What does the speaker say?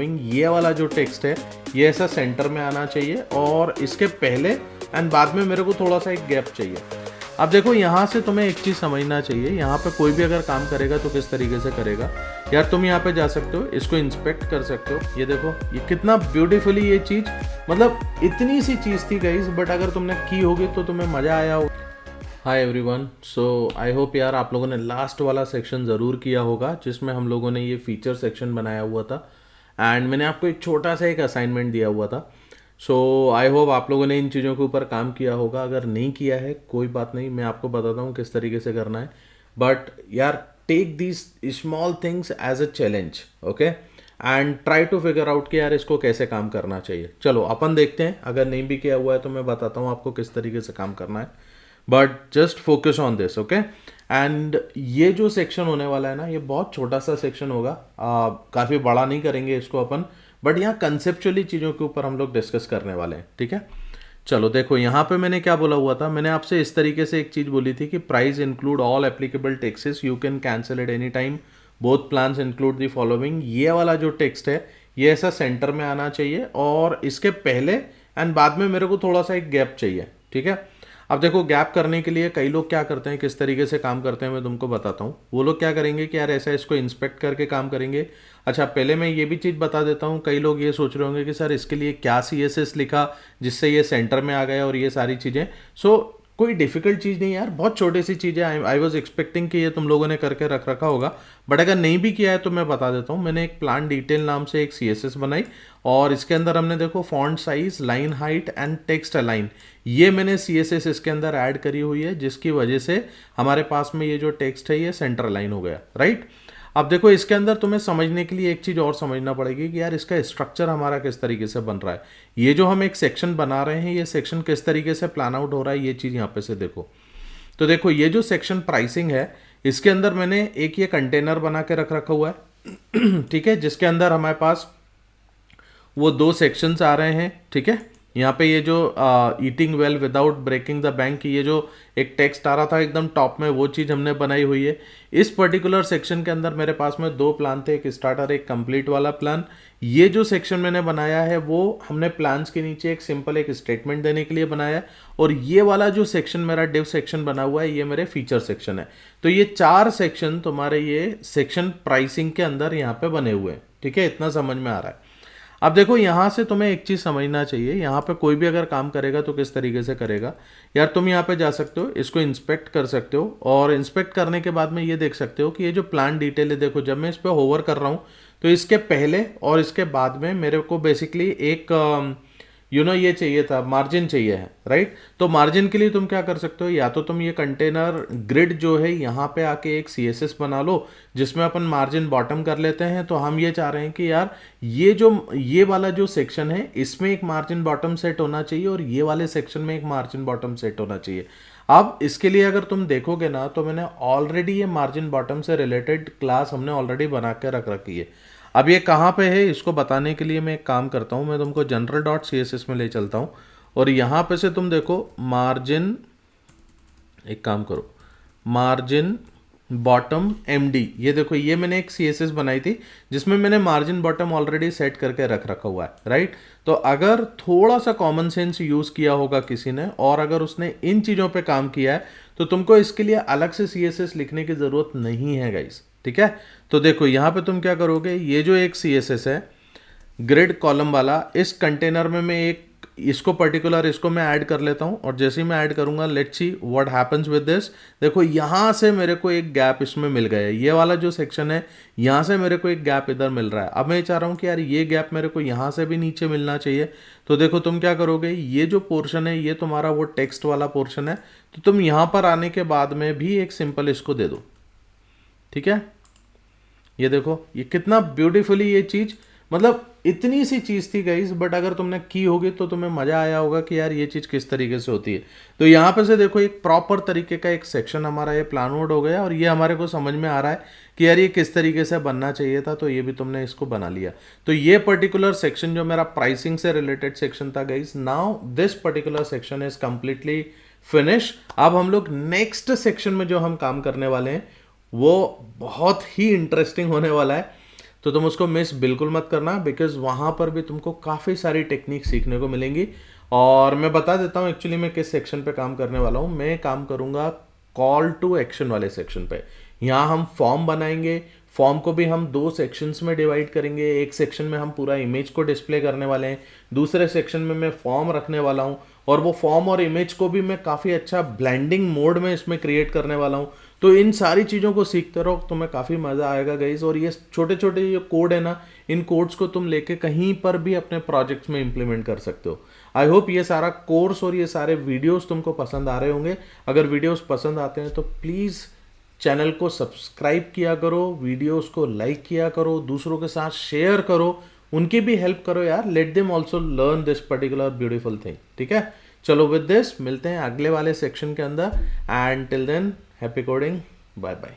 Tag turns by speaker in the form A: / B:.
A: ये वाला जो टेक्स्ट है ये ऐसा सेंटर में आना चाहिए और इसके पहले एंड बाद में मेरे को थोड़ा सा एक गैप चाहिए। अब देखो यहाँ से तुम्हें एक चीज़ समझना चाहिए, यहाँ पे कोई भी अगर काम करेगा तो किस तरीके से करेगा। यार तुम यहाँ पे जा सकते हो, इसको इंस्पेक्ट कर सकते हो। ये देखो ये कितना ब्यूटीफुली ये चीज़, मतलब इतनी सी चीज़ थी गाइस, बट अगर तुमने की होगी तो तुम्हें मज़ा आया हो। Hi everyone, so I hope यार आप लोगों ने लास्ट वाला सेक्शन ज़रूर किया होगा जिसमें हम लोगों ने ये फीचर सेक्शन बनाया हुआ था एंड मैंने आपको एक छोटा सा एक असाइनमेंट दिया हुआ था। सो आई होप आप लोगों ने इन चीज़ों के ऊपर काम किया होगा। अगर नहीं किया है कोई बात नहीं, मैं आपको बताता हूँ किस तरीके से करना है। बट यार take these small things as a challenge, okay, and try to figure out कि यार इसको कैसे काम करना चाहिए। चलो अपन देखते हैं, अगर नहीं भी किया हुआ है तो मैं बताता हूँ आपको किस तरीके से काम करना है। But just focus on this, okay. And ये जो सेक्शन होने वाला है ना, ये बहुत छोटा सा सेक्शन होगा, काफ़ी बड़ा नहीं करेंगे इसको अपन, बट यहाँ कंसेप्चुअली चीज़ों के ऊपर हम लोग डिस्कस करने वाले हैं, ठीक है। चलो देखो यहाँ पे मैंने क्या बोला हुआ था, मैंने आपसे इस तरीके से एक चीज़ बोली थी कि price include all applicable taxes, you can cancel at any time, both plans include the following. ये वाला जो टेक्स्ट है ये ऐसा सेंटर में आना चाहिए और इसके पहले एंड बाद में मेरे को थोड़ा सा एक गैप चाहिए, ठीक है। अब देखो गैप करने के लिए कई लोग क्या करते हैं, किस तरीके से काम करते हैं मैं तुमको बताता हूँ। वो लोग क्या करेंगे कि यार ऐसा इसको इंस्पेक्ट करके काम करेंगे। अच्छा पहले मैं ये भी चीज़ बता देता हूँ, कई लोग ये सोच रहे होंगे कि सर इसके लिए क्या CSS लिखा जिससे ये सेंटर में आ गया और ये सारी चीज़ें। सो कोई डिफिकल्ट चीज़ नहीं यार, बहुत छोटी सी चीज़ है। आई वॉज एक्सपेक्टिंग कि ये तुम लोगों ने करके रख रखा होगा, बट अगर नहीं भी किया है तो मैं बता देता हूँ। मैंने एक प्लान डिटेल नाम से एक CSS बनाई और इसके अंदर हमने देखो font size, line height and text align, ये मैंने CSS इसके अंदर ऐड करी हुई है, जिसकी वजह से हमारे पास में ये जो टेक्स्ट है ये सेंटर अलाइन हो गया, राइट। अब देखो इसके अंदर तुम्हें समझने के लिए एक चीज़ और समझना पड़ेगी कि यार इसका स्ट्रक्चर हमारा किस तरीके से बन रहा है। ये जो हम एक सेक्शन बना रहे हैं, ये सेक्शन किस तरीके से प्लान आउट हो रहा है, ये चीज़ यहाँ पे से देखो। तो देखो ये जो सेक्शन प्राइसिंग है, इसके अंदर मैंने एक ये कंटेनर बना के रख रखा हुआ है ठीक है, जिसके अंदर हमारे पास वो दो सेक्शंस आ रहे हैं, ठीक है। यहाँ पे ये जो eating well without breaking the bank, ये जो एक टेक्स्ट आ रहा था एकदम टॉप में, वो चीज़ हमने बनाई हुई है। इस पर्टिकुलर सेक्शन के अंदर मेरे पास में दो प्लान थे, एक स्टार्टर एक कंप्लीट वाला प्लान। ये जो सेक्शन मैंने बनाया है वो हमने प्लान्स के नीचे एक सिंपल एक स्टेटमेंट देने के लिए बनाया है। और ये वाला जो सेक्शन मेरा डिव सेक्शन बना हुआ है, ये मेरे फीचर सेक्शन है। तो ये चार सेक्शन तुम्हारे ये सेक्शन प्राइसिंग के अंदर यहाँ पे बने हुए हैं, ठीक है। इतना समझ में आ रहा है। अब देखो यहाँ से तुम्हें एक चीज़ समझना चाहिए, यहाँ पे कोई भी अगर काम करेगा तो किस तरीके से करेगा। यार तुम यहाँ पे जा सकते हो, इसको इंस्पेक्ट कर सकते हो और इंस्पेक्ट करने के बाद में ये देख सकते हो कि ये जो प्लान डिटेल है, देखो जब मैं इस पर होवर कर रहा हूँ तो इसके पहले और इसके बाद में मेरे को बेसिकली एक ये चाहिए था, मार्जिन चाहिए है, राइट। तो मार्जिन के लिए तुम क्या कर सकते हो, या तो तुम ये कंटेनर ग्रिड जो है यहाँ पे आके एक CSS बना लो जिसमें अपन मार्जिन बॉटम कर लेते हैं। तो हम ये चाह रहे हैं कि यार ये वाला जो सेक्शन है इसमें एक मार्जिन बॉटम सेट होना चाहिए और ये वाले सेक्शन में एक मार्जिन बॉटम सेट होना चाहिए। अब इसके लिए अगर तुम देखोगे ना, तो मैंने ऑलरेडी ये मार्जिन बॉटम से रिलेटेड क्लास हमने ऑलरेडी बना के रख रखी है। अब ये कहाँ पे है इसको बताने के लिए मैं एक काम करता हूँ, मैं तुमको general.css में ले चलता हूँ और यहाँ पे से तुम देखो मार्जिन, एक काम करो मार्जिन बॉटम MD, ये देखो ये मैंने एक CSS बनाई थी जिसमें मैंने मार्जिन बॉटम ऑलरेडी सेट करके रख रखा हुआ है, राइट। तो अगर थोड़ा सा कॉमन सेंस यूज़ किया होगा किसी ने और अगर उसने इन चीज़ों पे काम किया है तो तुमको इसके लिए अलग से CSS लिखने की ज़रूरत नहीं है गाइस, ठीक है। तो देखो यहाँ पे तुम क्या करोगे, ये जो एक CSS है ग्रिड कॉलम वाला, इस कंटेनर में मैं एक इसको पर्टिकुलर इसको मैं ऐड कर लेता हूँ और जैसे ही मैं ऐड करूँगा, let's see what happens with this. देखो यहाँ से मेरे को एक गैप इसमें मिल गया है, ये वाला जो सेक्शन है यहाँ से मेरे को एक गैप इधर मिल रहा है। अब मैं चाह रहा हूँ कि यार ये गैप मेरे को यहाँ से भी नीचे मिलना चाहिए। तो देखो तुम क्या करोगे, ये जो पोर्शन है ये तुम्हारा वो टेक्स्ट वाला पोर्शन है, तो तुम यहाँ पर आने के बाद में भी एक सिंपल इसको दे दो, ठीक है। ये देखो ये कितना ब्यूटीफुली ये चीज़, मतलब इतनी सी चीज़ थी गाइस, बट अगर तुमने की होगी तो तुम्हें मज़ा आया होगा कि यार ये चीज़ किस तरीके से होती है। तो यहाँ पे से देखो एक प्रॉपर तरीके का एक सेक्शन हमारा ये प्लान आउट हो गया और ये हमारे को समझ में आ रहा है कि यार ये किस तरीके से बनना चाहिए था। तो ये भी तुमने इसको बना लिया। तो ये पर्टिकुलर सेक्शन जो मेरा प्राइसिंग से रिलेटेड सेक्शन था guys, now this particular section is completely finish. अब हम लोग नेक्स्ट सेक्शन में जो हम काम करने वाले हैं वो बहुत ही इंटरेस्टिंग होने वाला है। तो तुम उसको मिस बिल्कुल मत करना, बिकॉज वहाँ पर भी तुमको काफ़ी सारी टेक्निक सीखने को मिलेंगी। और मैं बता देता हूँ एक्चुअली मैं किस सेक्शन पे काम करने वाला हूँ। मैं काम करूँगा कॉल टू एक्शन वाले सेक्शन पे। यहाँ हम फॉर्म बनाएंगे, फॉर्म को भी हम 2 सेक्शंस में डिवाइड करेंगे। एक सेक्शन में हम पूरा इमेज को डिस्प्ले करने वाले हैं, दूसरे सेक्शन में मैं फॉर्म रखने वाला हूँ, और वो फॉर्म और इमेज को भी मैं काफ़ी अच्छा ब्लेंडिंग मोड में इसमें क्रिएट करने वाला हूँ। तो इन सारी चीज़ों को सीखते रहो, तुम्हें काफ़ी मज़ा आएगा गाइज। और ये छोटे छोटे ये कोड है ना, इन कोड्स को तुम लेके कहीं पर भी अपने प्रोजेक्ट्स में इंप्लीमेंट कर सकते हो। आई होप ये सारा कोर्स और ये सारे वीडियोस तुमको पसंद आ रहे होंगे। अगर वीडियोस पसंद आते हैं तो प्लीज़ चैनल को सब्सक्राइब किया करो, वीडियोस को लाइक किया करो, दूसरों के साथ शेयर करो, उनकी भी हेल्प करो यार। Let them also learn this particular beautiful thing. ठीक है, चलो विद दिस मिलते हैं अगले वाले सेक्शन के अंदर। And till then happy coding, bye bye.